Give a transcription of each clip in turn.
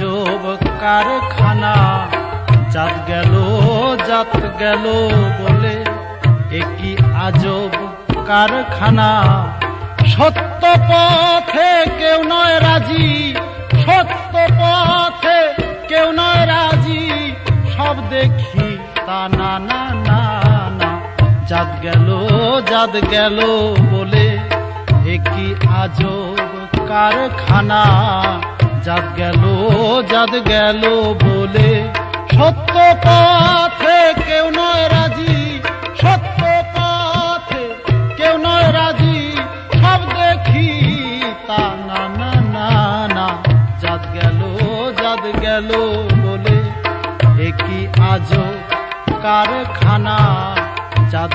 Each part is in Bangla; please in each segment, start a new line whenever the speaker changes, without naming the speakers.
আজব কারখানা, জাত গেল বলে একই আজব কারখানা। সত্য পথে কেউ নয় রাজি, সত্য পথে কেউ নয় রাজি, সব দেখি তা না না না না। জাত গেল বলে একই আজব কারখানা, জাত গেল বলে সত্য পথে কেউ নয় রাজি, সত্য পথে কেউ নয় রাজি, সব দেখি তা না না না না। জাত গেল বলে একই আজব কারখানা, জাত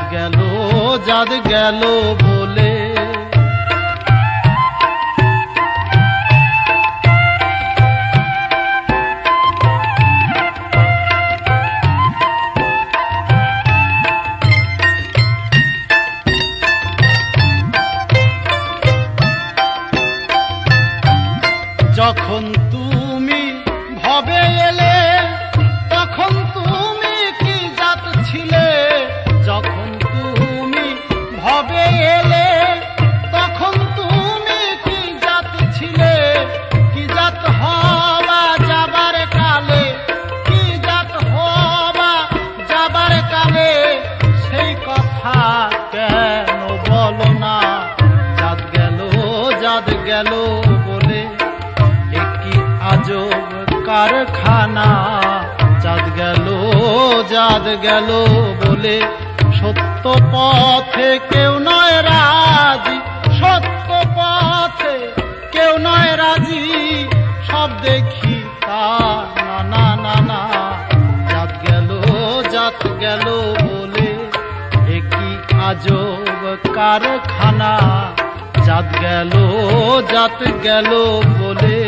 গেল বলে। যখন তুমি ভবে এলে তখন তুমি কি জাত ছিলে, যখন তুমি ভবে এলে তখন তুমি কি জাত ছিলে, কি জাত হবা যাবার কালে, কি জাত হবা যাবার কালে, সেই কথা কেন বলো না। জাত গেল বলে একই আজব কারখানা, জাত গেল বলে সত্য পথে কেউ নয় রাজি, সত্য পথে কেউ নয় রাজি, সব দেখি তা না না না না। জাত গেল বলে একই আজব কারখানা, জাত গেল বলে।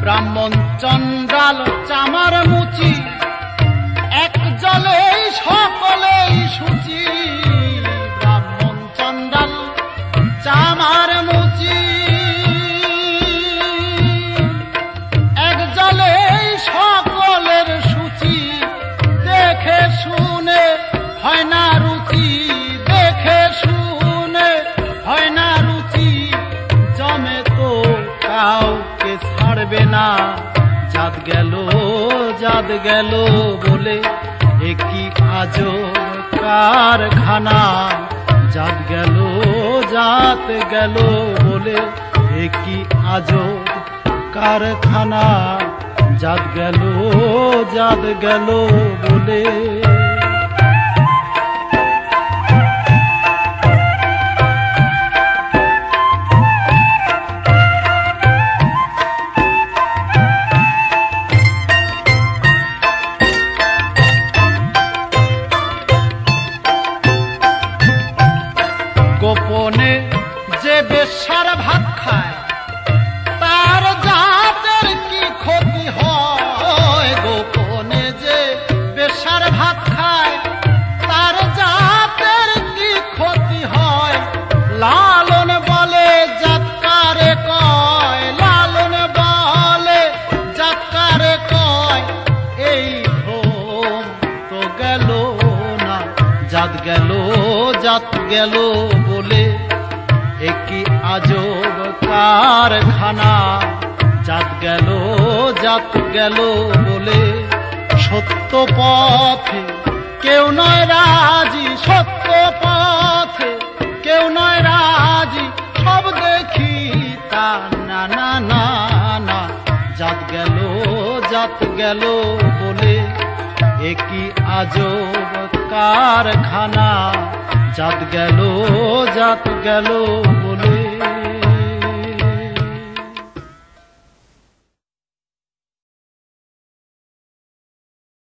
ব্রাহ্মণ চন্ডাল চামার মুচি, এক জলে সকলেই সূচি। ব্রাহ্মণ চন্ডাল চামার মুচি, এক জলে সকলের সূচি। দেখে শুনে হয় না রুচি, দেখে শুনে হয় না রুচি, জমে তো কাউকে ছাড়বে না। জাত গেল বলে একই আজব কারখানা, জাত গেল বলে একই আজব কারখানা, জাত গেল বলে। গোপনে যে বেশ্যার ভাত খায় তার জাতের কি ক্ষতি হয়, গোপনে যে বেশ্যার ভাত খায় তার জাতের কি ক্ষতি হয়। লালন বলে জাত কারে কয়, লালন বলে জাত কারে কয়, এই ভ্রম তো গেল না। জাত গেল বলে একই আজব কারখানা, জাত গেল বলে সত্য পথে কেউ নয় রাজি, সত্য পথে কেউ নয় রাজি, সব দেখি তা না না না না। জাত গেল বলে একই আজব কারখানা, জাত গেল বলে।